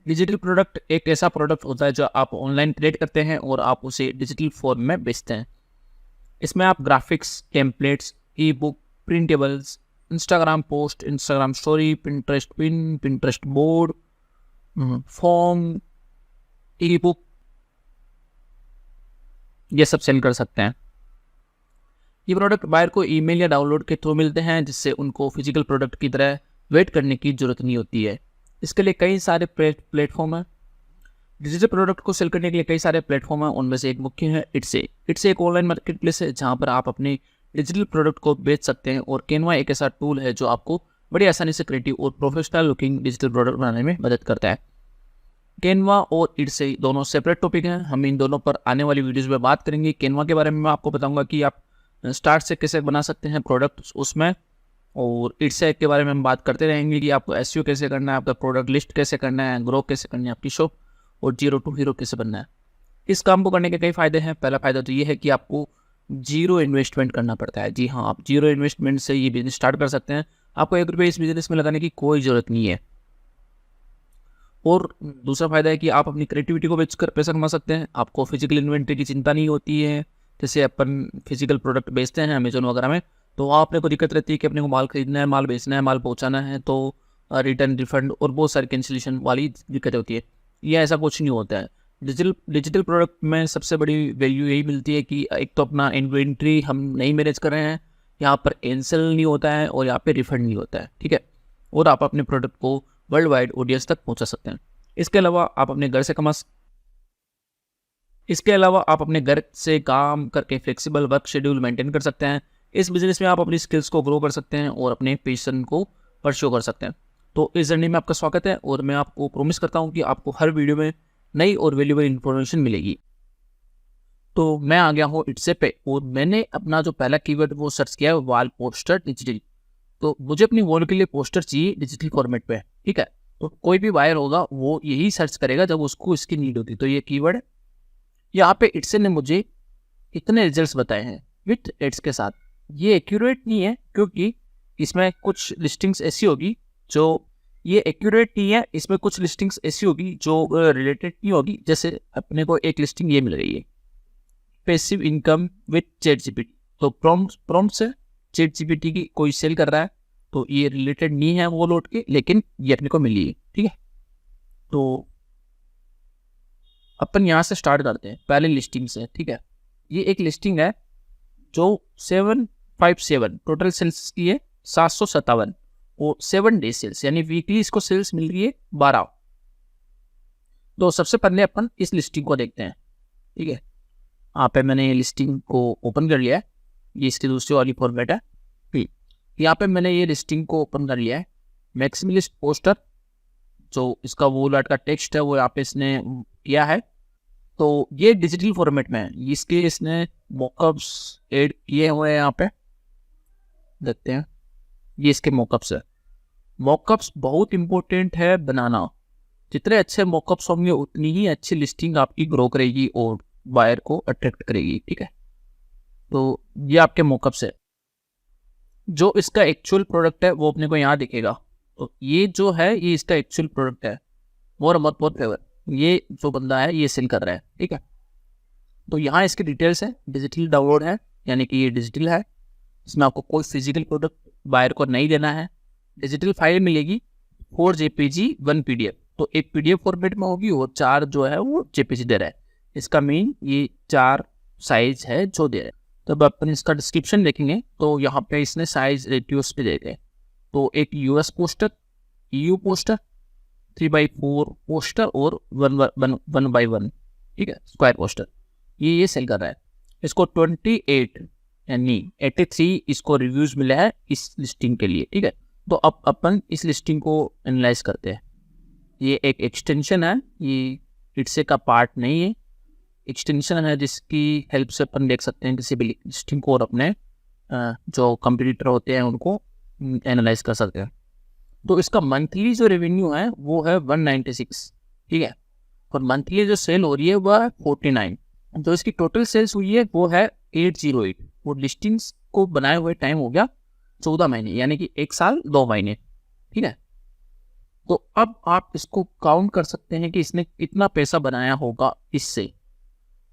Digital product एक ऐसा product होता है जो आप ऑनलाइन क्रिएट करते हैं और आप उसे डिजिटल फॉर्म में बेचते हैं। इसमें आप graphics, templates, e book, printables, Instagram post, Instagram story, Pinterest pin, Pinterest board, form, e book, ये सब सेल कर सकते हैं। ये प्रोडक्ट बायर को ईमेल या डाउनलोड के थ्रू मिलते हैं, जिससे उनको फिजिकल प्रोडक्ट की तरह वेट करने की जरूरत नहीं होती है। इसके लिए कई सारे प्लेटफॉर्म हैं। डिजिटल प्रोडक्ट को सेल करने के लिए कई सारे प्लेटफॉर्म हैं, उनमें से एक मुख्य है इट्से। इट्से एक ऑनलाइन मार्केट प्लेस है जहां पर आप अपने डिजिटल प्रोडक्ट को बेच सकते हैं, और कैनवा एक ऐसा टूल है जो आपको बड़ी आसानी से क्रिएटिव और प्रोफेशनल लुकिंग डिजिटल प्रोडक्ट बनाने में मदद करता है। कैनवा और इट्से दोनों सेपरेट टॉपिक हैं, हम इन दोनों पर आने वाली वीडियोज़ में बात करेंगे। कैनवा के बारे में मैं आपको बताऊंगा कि आप स्टार्ट से कैसे बना सकते हैं प्रोडक्ट उसमें, और इट्से के बारे में हम बात करते रहेंगे कि आपको एसईओ कैसे करना है, आपका प्रोडक्ट लिस्ट कैसे करना है, ग्रो कैसे करनी है आपकी शॉप, और जीरो टू हीरो कैसे बनना है। इस काम को करने के कई फ़ायदे हैं। पहला फ़ायदा तो ये है कि आपको जीरो इन्वेस्टमेंट करना पड़ता है। जी हाँ, आप जीरो इन्वेस्टमेंट से ये बिजनेस स्टार्ट कर सकते हैं। आपको ₹1 इस बिजनेस में लगाने की कोई ज़रूरत नहीं है। और दूसरा फ़ायदा है कि आप अपनी क्रिएटिविटी को बेचकर पैसा कमा सकते हैं। आपको फिजिकल इन्वेंट्री की चिंता नहीं होती है। जैसे अपन फिजिकल प्रोडक्ट बेचते हैं अमेजोन वगैरह में, तो वहाँ अपने को दिक्कत रहती है कि अपने को माल खरीदना है, माल बेचना है, माल पहुँचाना है, तो रिटर्न, रिफंड और बहुत सारी कैंसिलेशन वाली दिक्कतें होती है। ये ऐसा कुछ नहीं होता है। डिजिटल प्रोडक्ट में सबसे बड़ी वैल्यू यही मिलती है कि एक तो अपना इन्वेंट्री हम नहीं मैनेज कर रहे हैं, यहाँ पर कैंसिल नहीं होता है और यहाँ पे रिफंड नहीं होता है, ठीक है। और आप अपने प्रोडक्ट को वर्ल्ड वाइड ऑडियंस तक पहुँचा सकते हैं। इसके अलावा आप अपने घर से काम करके फ्लेक्सिबल वर्क शेड्यूल मेंटेन कर सकते हैं। इस बिजनेस में आप अपनी स्किल्स को ग्रो कर सकते हैं और अपने पैशन को परस्यू कर सकते हैं। तो इस जर्नी में आपका स्वागत है, और मैं आपको प्रॉमिस करता हूं कि आपको हर वीडियो में नई और वैल्यूएबल इन्फॉर्मेशन मिलेगी। तो मैं आ गया हूँ इट्से पे, और मैंने अपना जो पहला कीवर्ड वो सर्च किया है, वॉल पोस्टर डिजिटल। तो मुझे अपनी वॉल के लिए पोस्टर चाहिए डिजिटल फॉर्मेट पे, ठीक है। तो कोई भी बायर होगा वो यही सर्च करेगा जब उसको इसकी नीड होती है। तो ये कीवर्ड है। यहाँ पे इट्से ने मुझे इतने रिजल्ट्स बताए हैं विथ एड्स के साथ। ये एक्यूरेट नहीं है, क्योंकि इसमें कुछ लिस्टिंग्स ऐसी होगी जो, ये एक्यूरेट नहीं है, इसमें कुछ लिस्टिंग्स ऐसी होगी जो रिलेटेड नहीं होगी। जैसे अपने को एक लिस्टिंग ये मिल रही है, passive income with chat GPT. तो प्रॉम्प्ट से चैट जीपीटी की कोई सेल कर रहा है, तो ये रिलेटेड नहीं है वो लोड के, लेकिन ये अपने को मिली है, ठीक है। तो अपन यहाँ से स्टार्ट करते हैं पहले लिस्टिंग से, ठीक है। ये एक लिस्टिंग है जो 757 टोटल सेल्स की है, 757, और 7 डे सेल्स, यानी वीकली इसको सेल्स मिल रही है 12। तो सबसे पहले अपन इस लिस्टिंग को देखते हैं, ठीक है। यहाँ पे मैंने ये लिस्टिंग को ओपन कर लिया है। ये इसकी दूसरी वाली फॉर्मेट है। यहाँ पे मैंने ये लिस्टिंग को ओपन कर लिया है। मैक्सिमलिस्ट पोस्टर, जो इसका वो लाट का टेक्स्ट है वो यहाँ पे इसने किया है। तो ये डिजिटल फॉर्मेट में है। इसके इसने मॉकअप्स ऐड किए हुए हैं। यहाँ पे देखते हैं, ये इसके मॉकअप्स है। मॉकअप्स बहुत इंपॉर्टेंट है बनाना। जितने अच्छे मॉकअप्स होंगे उतनी ही अच्छी लिस्टिंग आपकी ग्रो करेगी और बायर को अट्रैक्ट करेगी, ठीक है। तो ये आपके मॉकअप्स है। जो इसका एक्चुअल प्रोडक्ट है वो अपने को यहाँ दिखेगा। तो ये जो है ये इसका एक्चुअल प्रोडक्ट है। मोर मत बहुत फेवर, ये जो बंदा है ये सेल कर रहा है, ठीक है। तो यहाँ इसकी डिटेल्स है। डिजिटल डाउनलोड है, यानी कि ये डिजिटल है। इसमें आपको कोई फिजिकल प्रोडक्ट बायर को नहीं देना है। डिजिटल फाइल मिलेगी 4 JPG 1 PDF। तो एक PDF फॉर्मेट में होगी और 4 जो है वो JPG दे रहा है। इसका मीन ये 4 साइज है जो दे रहा है। तब अपन इसका डिस्क्रिप्शन देखेंगे तो यहाँ पे इसने साइज रेटियोस पे दे गए। तो एक US poster, EU poster, 3x4 poster और 1x1, ठीक है, स्क्वायर पोस्टर, ये सेल कर रहा है। इसको 28 यानी 83 इसको रिव्यूज मिला है इस लिस्टिंग के लिए, ठीक है। तो अब अपन इस लिस्टिंग को एनालाइज करते हैं। ये एक एक्सटेंशन है, ये इट्से का पार्ट नहीं है, एक्सटेंशन है जिसकी हेल्प से अपन देख सकते हैं किसी भी लिस्टिंग को और अपने जो कंपटीटर होते हैं उनको एनालाइज कर सकते हैं। तो इसका मंथली जो रेवेन्यू है वो है 196, ठीक है, और मंथली जो सेल हो रही है वह है 49। तो इसकी टोटल सेल्स हुई है वो है 808। वो लिस्टिंग्स को बनाए हुए टाइम हो गया 14 महीने, यानी कि 1 साल 2 महीने, ठीक है। तो अब आप इसको काउंट कर सकते हैं कि इसने कितना पैसा बनाया होगा इससे,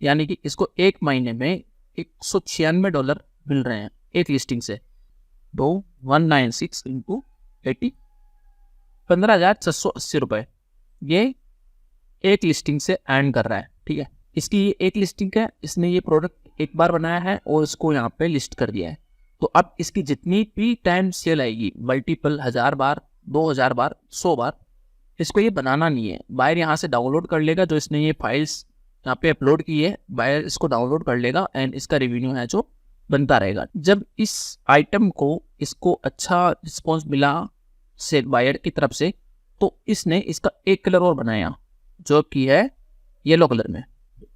यानी कि इसको एक महीने में $196 मिल रहे हैं एक लिस्टिंग से। तो 196 इंटू 80, 15,680 रुपये ये एक लिस्टिंग से अर्न कर रहा है। ठीक है, इसकी ये एक लिस्टिंग है, इसने ये प्रोडक्ट एक बार बनाया है और इसको यहाँ पे लिस्ट कर दिया है। तो अब इसकी जितनी भी टाइम सेल आएगी, मल्टीपल 1000 बार, 2000 बार, 100 बार, इसको ये बनाना नहीं है। बायर यहाँ से डाउनलोड कर लेगा, जो इसने ये फाइल्स यहाँ पे अपलोड की है, बायर इसको डाउनलोड कर लेगा एंड इसका रिवेन्यू है जो बनता रहेगा। जब इस आइटम को इसको अच्छा रिस्पॉन्स मिला से बायर की तरफ से, तो इसने इसका एक कलर और बनाया जो कि है येलो कलर में।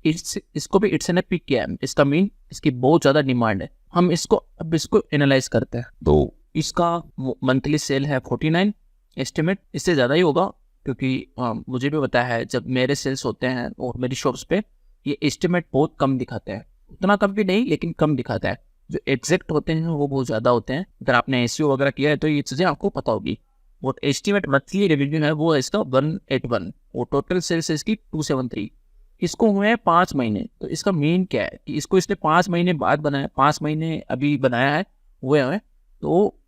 इसको भी इट्स ने पिक किया है, इसका मीन इसकी बहुत ज़्यादा डिमांड है। हम इसको अब इसको एनालाइज करते हैं। तो इसका मंथली सेल है 49 एस्टिमेट, इससे ज़्यादा ही होगा क्योंकि मुझे भी पता है जब मेरे सेल्स होते हैं और मेरी शॉप्स पे ये एस्टिमेट बहुत कम दिखाते हैं, उतना कम भी नहीं लेकिन कम दिखाता है। जो एग्जैक्ट होते हैं वो बहुत ज़्यादा होते हैं। अगर आपने एसईओ वगैरह किया है तो ये चीज़ें आपको पता होगी। और एस्टिमेट मंथली रेवेन्यू है वो है इसका 181 और टोटल सेल्स है इसकी 273। इसको हुए हैं 5 महीने। तो इसका मेन क्या है कि इसको इसने 5 महीने बाद बनाया, 5 महीने अभी बनाया है हुए हैं। तो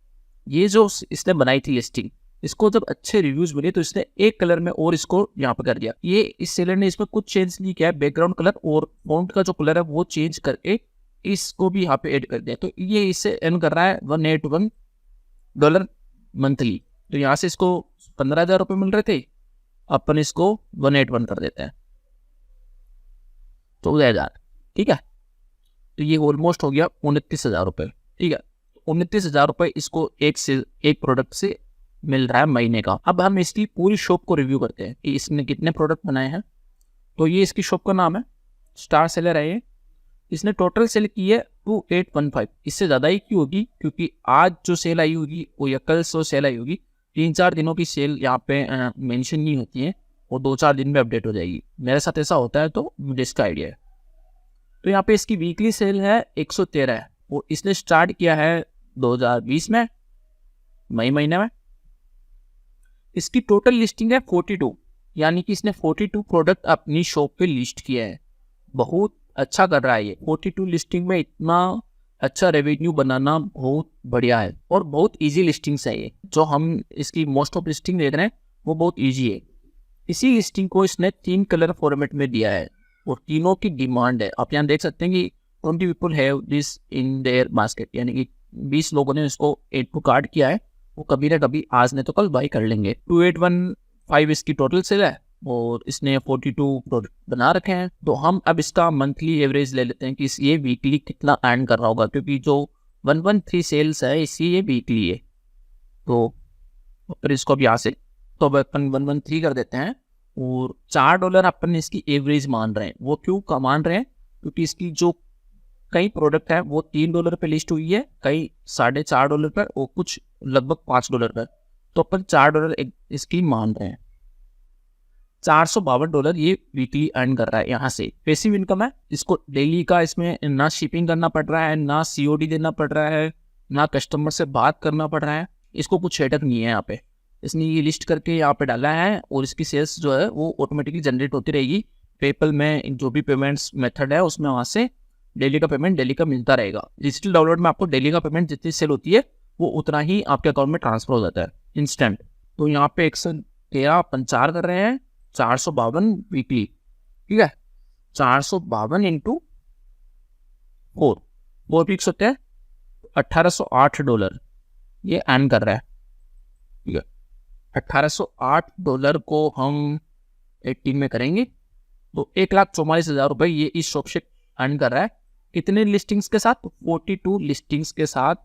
ये जो इसने बनाई थी लिस्टिंग, इसको जब अच्छे रिव्यूज मिले तो इसने एक कलर में और इसको यहाँ पर कर दिया। ये इस सेलर ने इसमें कुछ चेंज नहीं किया है, बैकग्राउंड कलर और फॉन्ट का जो कलर है वो चेंज करके इसको भी यहाँ पे ऐड कर दिया। तो ये इससे अर्न कर रहा है $181 मंथली। तो यहाँ से इसको 15,000 रुपये मिल रहे थे, अपन इसको 181 कर देते हैं, 14,000। ठीक है, तो ये ऑलमोस्ट हो गया 29,000 रुपये। ठीक है, 29,000 रुपये इसको एक प्रोडक्ट से मिल रहा है महीने का। अब हम इसकी पूरी शॉप को रिव्यू करते हैं कि इसने कितने प्रोडक्ट बनाए हैं। तो ये इसकी शॉप का नाम है, स्टार सेलर है ये। इसने टोटल सेल की है 2815। इससे ज़्यादा ही क्यों होगी क्योंकि आज जो सेल आई होगी वो या कल जो सेल आई होगी, 3-4 दिनों की सेल यहाँ पे मेंशन नहीं होती है, वो 2-4 दिन में अपडेट हो जाएगी। मेरे साथ ऐसा होता है तो मुझे इसका आइडिया है। तो यहाँ पे इसकी वीकली सेल है 113 है और इसने स्टार्ट किया है 2020 में मई महीने में। इसकी टोटल लिस्टिंग है 42, यानी कि इसने 42 प्रोडक्ट अपनी शॉप पे लिस्ट किया है। बहुत अच्छा कर रहा है ये। 42 लिस्टिंग में इतना अच्छा रेवेन्यू बनाना बहुत बढ़िया है और बहुत इजी लिस्टिंग्स है ये। जो हम इसकी मोस्ट ऑफ लिस्टिंग देख रहे हैं वो बहुत इजी है। इसी लिस्टिंग को इसने 3 कलर फॉर्मेट में दिया है और तीनों की डिमांड है। आप यहाँ देख सकते हैं कि 20 people have this in their basket, यानी कि 20 लोगों ने इसको एड टू कार्ड किया है। वो कभी ना कभी आज ने तो कल बाई कर लेंगे। 2815 इसकी टोटल सेल है और इसने 42 प्रोडक्ट बना रखे हैं। तो हम अब इसका मंथली एवरेज ले लेते हैं कि ये वीकली कितना अर्न कर रहा होगा, क्योंकि जो 113 सेल्स है इसी ये वीकली है। तो फिर इसको अब यहाँ से तो अपन 113 कर देते हैं और $4 अपन इसकी एवरेज मान रहे हैं। वो क्यों का मान रहे हैं क्योंकि इसकी जो कई प्रोडक्ट है वो $3 पे लिस्ट हुई है, कई $4.5 पर और कुछ लगभग $5 पर। तो अपन $4 इसकी मान रहे हैं। $452 ये वीकली अर्न कर रहा है यहाँ से। पैसिव इनकम है, इसको डेली का इसमें ना शिपिंग करना पड़ रहा है, ना COD देना पड़ रहा है, ना कस्टमर से बात करना पड़ रहा है। इसको कुछ हेडक नहीं है यहाँ पे। इसने ये लिस्ट करके यहाँ पे डाला है और इसकी सेल्स जो है वो ऑटोमेटिकली जनरेट होती रहेगी। पेपल में जो भी पेमेंट्स मेथड है उसमें वहाँ से डेली का पेमेंट डेली का मिलता रहेगा। डिजिटल डाउनलोड में आपको डेली का पेमेंट जितनी सेल होती है वो उतना ही आपके अकाउंट में ट्रांसफर हो जाता है इंस्टेंट। तो यहाँ पे 113.54 कर रहे हैं, 452 वीकली। ठीक है, 452 इंटू 4 वीक्स होते हैं, $1,808 ये अर्न कर रहा है। ठीक है, $1,808 को हम 18 में करेंगे तो 1,44,000 रुपये ये इस शॉप से अर्न कर रहा है। कितने लिस्टिंग्स के साथ? 42 लिस्टिंग्स के साथ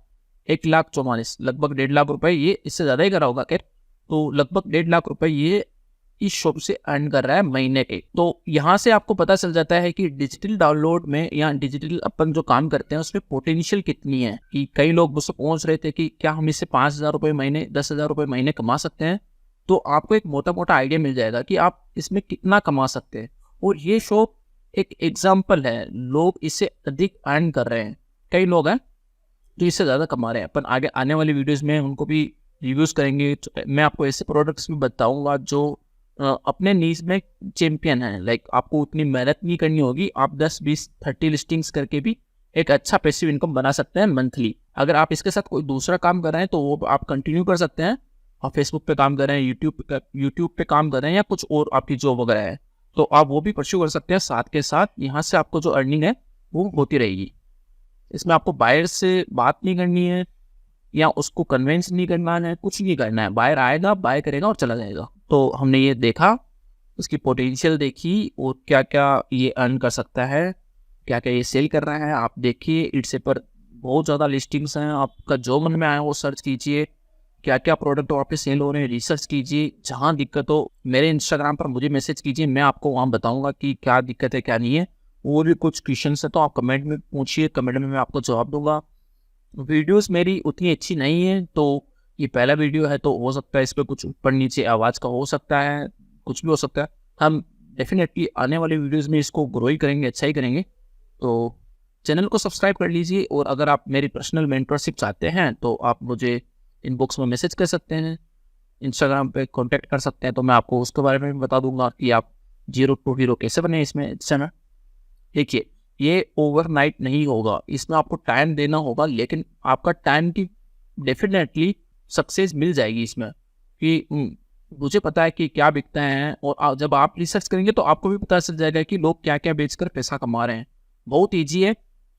1,44,000, लगभग 1.5 लाख रुपए। ये इससे ज़्यादा ही करा होगा खैर। तो लगभग 1.5 लाख रुपए ये इस शॉप से अर्न कर रहा है महीने के। तो यहाँ से आपको पता चल जाता है कि डिजिटल डाउनलोड में या डिजिटल अपन जो काम करते हैं उसमें पोटेंशियल कितनी है। कि कई लोग मुझसे पूछ रहे थे कि क्या हम इससे 5,000 रुपये महीने, 10,000 रुपये महीने कमा सकते हैं। तो आपको एक मोटा मोटा आइडिया मिल जाएगा कि आप इसमें कितना कमा सकते हैं। और ये शॉप एक एग्जाम्पल है, लोग इससे अधिक अर्न कर रहे हैं। कई लोग हैं जो इससे ज़्यादा कमा रहे हैं। अपन आगे आने वाली वीडियोज़ में उनको भी रिव्यूज़ करेंगे। मैं आपको ऐसे प्रोडक्ट्स भी बताऊँगा जो अपने नीश में चैंपियन है। लाइक आपको उतनी मेहनत नहीं करनी होगी, आप 10, 20, 30 लिस्टिंग्स करके भी एक अच्छा पैसिव इनकम बना सकते हैं मंथली। अगर आप इसके साथ कोई दूसरा काम कर रहे हैं तो वो आप कंटिन्यू कर सकते हैं। आप फेसबुक पे काम कर रहे हैं, यूट्यूब पे काम कर रहे हैं या कुछ और आपकी जॉब वगैरह है, तो आप वो भी परस्यू कर सकते हैं। साथ के साथ यहाँ से आपको जो अर्निंग है वो होती रहेगी। इसमें आपको बायर से बात नहीं करनी है या उसको कन्विंस नहीं करना है, कुछ नहीं करना है। बायर आएगा, बाय करेगा और चला जाएगा। तो हमने ये देखा, उसकी पोटेंशियल देखी और क्या क्या ये अर्न कर सकता है, क्या क्या ये सेल कर रहा है। आप देखिए, इट्स पर बहुत ज़्यादा लिस्टिंग्स हैं। आपका जो मन में आया वो सर्च कीजिए, क्या क्या प्रोडक्ट वहाँ पे सेल हो रहे हैं रिसर्च कीजिए। जहाँ दिक्कत हो मेरे इंस्टाग्राम पर मुझे मैसेज कीजिए, मैं आपको वहाँ बताऊँगा कि क्या दिक्कत है क्या नहीं है। और भी कुछ क्वेश्चन है तो आप कमेंट में पूछिए, कमेंट में मैं आपको जवाब दूंगा। वीडियोस मेरी उतनी अच्छी नहीं है, तो ये पहला वीडियो है तो हो सकता है इस पर कुछ ऊपर नीचे आवाज़ का हो सकता है, कुछ भी हो सकता है। हम डेफिनेटली आने वाले वीडियोस में इसको ग्रो ही करेंगे, अच्छा ही करेंगे। तो चैनल को सब्सक्राइब कर लीजिए और अगर आप मेरी पर्सनल मेंटरशिप चाहते हैं तो आप मुझे इनबॉक्स में मैसेज कर सकते हैं, इंस्टाग्राम पे कांटेक्ट कर सकते हैं। तो मैं आपको उसके बारे में भी बता दूंगा कि आप 0 to हीरो कैसे बने इसमें चैनल। देखिए, ये ओवरनाइट नहीं होगा, इसमें आपको टाइम देना होगा, लेकिन आपका टाइम की डेफिनेटली सक्सेस मिल जाएगी इसमें कि मुझे पता है कि क्या बिकता है। और जब आप रिसर्च करेंगे तो आपको भी पता चल जाएगा कि लोग क्या क्या बेचकर पैसा कमा रहे हैं। बहुत ईजी है।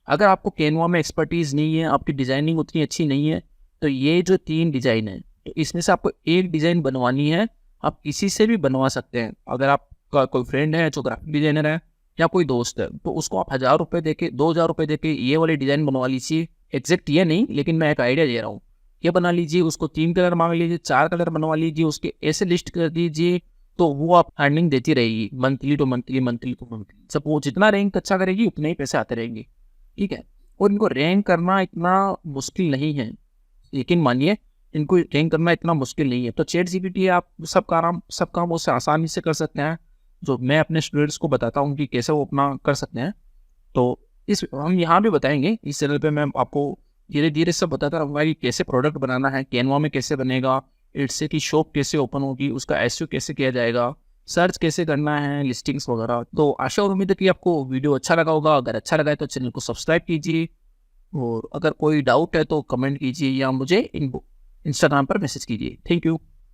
अगर आपको कैनवा में एक्सपर्टीज़ नहीं है, आपकी डिज़ाइनिंग उतनी अच्छी नहीं है, तो ये जो 3 डिज़ाइन है, तो इसमें से आपको एक डिज़ाइन बनवानी है। आप किसी से भी बनवा सकते हैं। अगर आपका कोई फ्रेंड है जो ग्राफिक डिज़ाइनर है या कोई दोस्त है, तो उसको आप 1000 रुपये देके, 2000 रुपये देके ये वाली डिज़ाइन बनवा लीजिए। एग्जैक्ट ये नहीं, लेकिन मैं एक आइडिया दे रहा हूँ। ये बना लीजिए, उसको 3 कलर मांग लीजिए, 4 कलर बनवा लीजिए, उसके ऐसे लिस्ट कर दीजिए, तो वो आप अर्निंग देती रहेगी monthly to monthly, monthly to monthly. सब वो जितना रैंक अच्छा करेगी उतने ही पैसे आते रहेंगे, ठीक है। और इनको रैंक करना इतना मुश्किल नहीं है, यकीन मानिए, इनको रैंक करना इतना मुश्किल नहीं है। तो ChatGPT आप सब काम उससे आसानी से कर सकते हैं, जो मैं अपने स्टूडेंट्स को बताता हूँ कि कैसे वो अपना कर सकते हैं। तो हम यहाँ भी बताएंगे इस चैनल पे। मैं आपको धीरे धीरे सब बताता रहूँगा कि कैसे प्रोडक्ट बनाना है, कैनवा में कैसे बनेगा, इससे की शॉप कैसे ओपन होगी, उसका SEO कैसे किया जाएगा, सर्च कैसे करना है, लिस्टिंग्स वगैरह। तो आशा और उम्मीद है कि आपको वीडियो अच्छा लगा होगा। अगर अच्छा लगा है तो चैनल को सब्सक्राइब कीजिए और अगर कोई डाउट है तो कमेंट कीजिए या मुझे इंस्टाग्राम पर मैसेज कीजिए। Thank you.